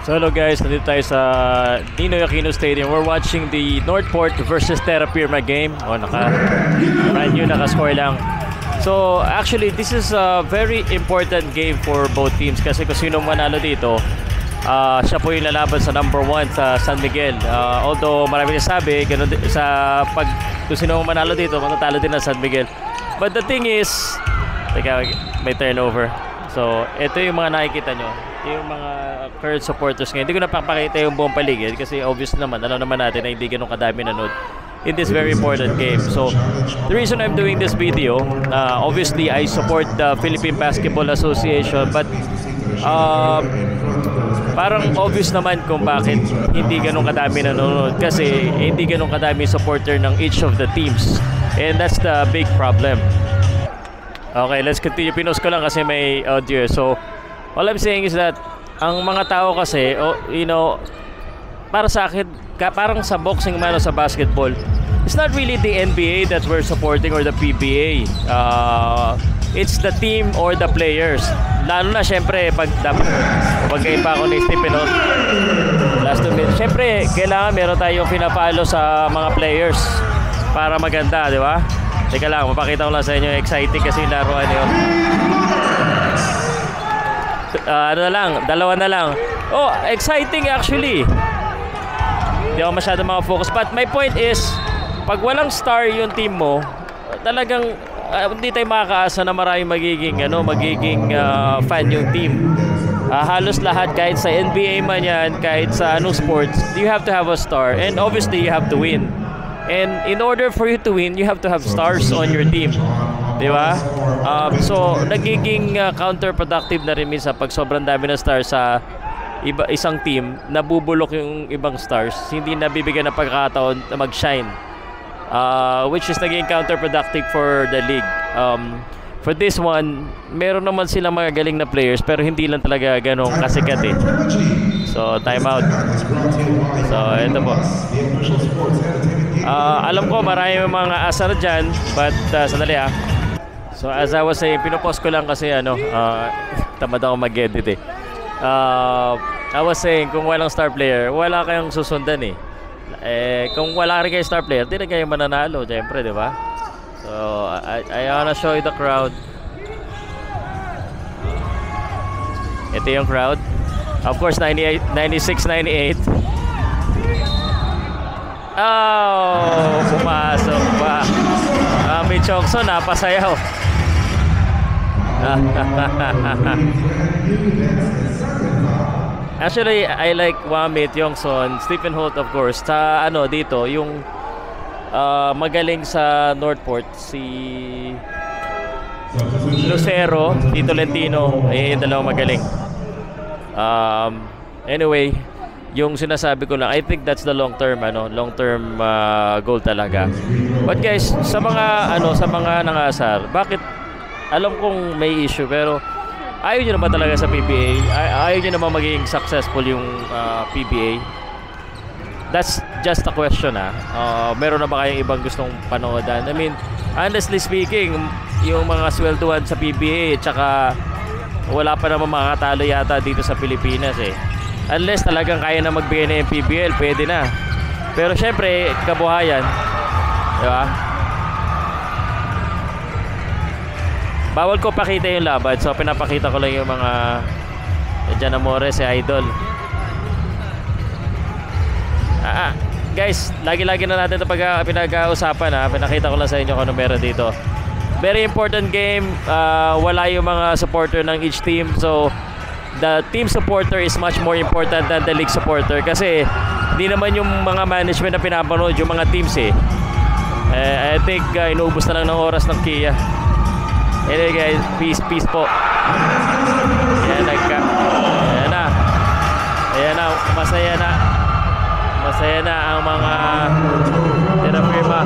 So hello guys, nandito tayo sa Ninoy Aquino Stadium. We're watching the Northport versus Terra Firma game. Brand new, naka-score lang. So actually, this is a very important game for both teams kasi kung sino manalo dito, siya po yung lalaban sa number 1 sa San Miguel. Although marami nasabi, ganun sa kung sino manalo dito, matatalo din ng San Miguel. But the thing is, teka, may turnover. So ito yung mga nakikita nyo, yung mga current supporters ngayon. Hindi ko napapakita yung buong paligid kasi obvious naman, alam naman natin na hindi ganun kadami nanood in this very important game. So the reason I'm doing this video, obviously I support the Philippine Basketball Association, but parang obvious naman kung bakit hindi ganun kadami nanonood kasi hindi ganun kadami supporter ng each of the teams, and that's the big problem. Okay, let's continue. Pinost ko lang kasi may audio. So all I'm saying is that ang mga tao kasi, para sa akin, parang sa boxing man o sa basketball, it's not really the NBA that we're supporting or the PBA. It's the team or the players. Lalo na syempre, pag kayo pa ako ni Stephen Holt, last 2 minutes, syempre, kailangan meron tayong pinapalo sa mga players para maganda, di ba? Teka lang, mapakita ko lang sa inyo, exciting kasi yung laruan yun. Dalawa na lang. Oh, exciting actually. Hindi ako masyado makafocus. But my point is, pag walang star yung team mo, talagang hindi tayo makakaasa na maraming magiging fan yung team. Halos lahat, kahit sa NBA man yan, kahit sa anong sports, you have to have a star. And obviously, you have to win. And in order for you to win, you have to have stars on your team. Di ba? So, nagiging counterproductive na rin minsan pag sobrang dami ng stars sa isang team, nabubulok yung ibang stars, hindi nabibigyan ng pagkakataon na mag-shine. Which is naging counterproductive for the league. For this one, meron naman silang mga galing na players pero hindi lang talaga ganong kasikat eh. So, time out. So, ito po. Alam ko marami mga asar dyan, but sandali ah. So as I was saying, pinopost ko lang kasi tamad ako mag-edit eh. I was saying, kung walang star player, wala kayong susundan eh. Kung wala rin kayong star player, di na kayo mananalo, syempre, di ba? So I wanna show you the crowd. Ito yung crowd. Of course, 96-98. Oh, pumasok pa. May Chokso, napasayaw. Actually, I like Wamit, Yongson, Stephen Holt of course. Sa dito, yung magaling sa Northport, si Lucero, Tito Lentino, yung dalawang magaling. Anyway, yung sinasabi ko lang, I think that's the long-term goal talaga. But guys, sa mga nangasar, bakit alam kong may issue pero ayaw nyo naman talaga sa PBA, ayaw nyo naman maging successful yung PBA. That's just a question meron na ba kayong ibang gustong panoodan? I mean, honestly speaking, yung mga swelduhan sa PBA tsaka wala pa naman makakatalo yata dito sa Pilipinas eh. Unless talagang kaya na magbigay na yung PBL, pwede na. Pero syempre, kabuhayan, di ba? Bawal ko pakita yung laban, so pinapakita ko lang yung mga Jan Amores, si Idol. Guys, lagi-lagi na natin ito pinag-uusapan Pinakita ko lang sa inyo kung ano meron dito. Very important game. Wala yung mga supporter ng each team, so the team supporter is much more important than the league supporter kasi hindi naman yung mga management na pinapanood yung mga teams eh. I think inuubos na lang ng oras ng Kia. Anyway guys, peace po. Ayan na, masaya na ang mga Terra Firma.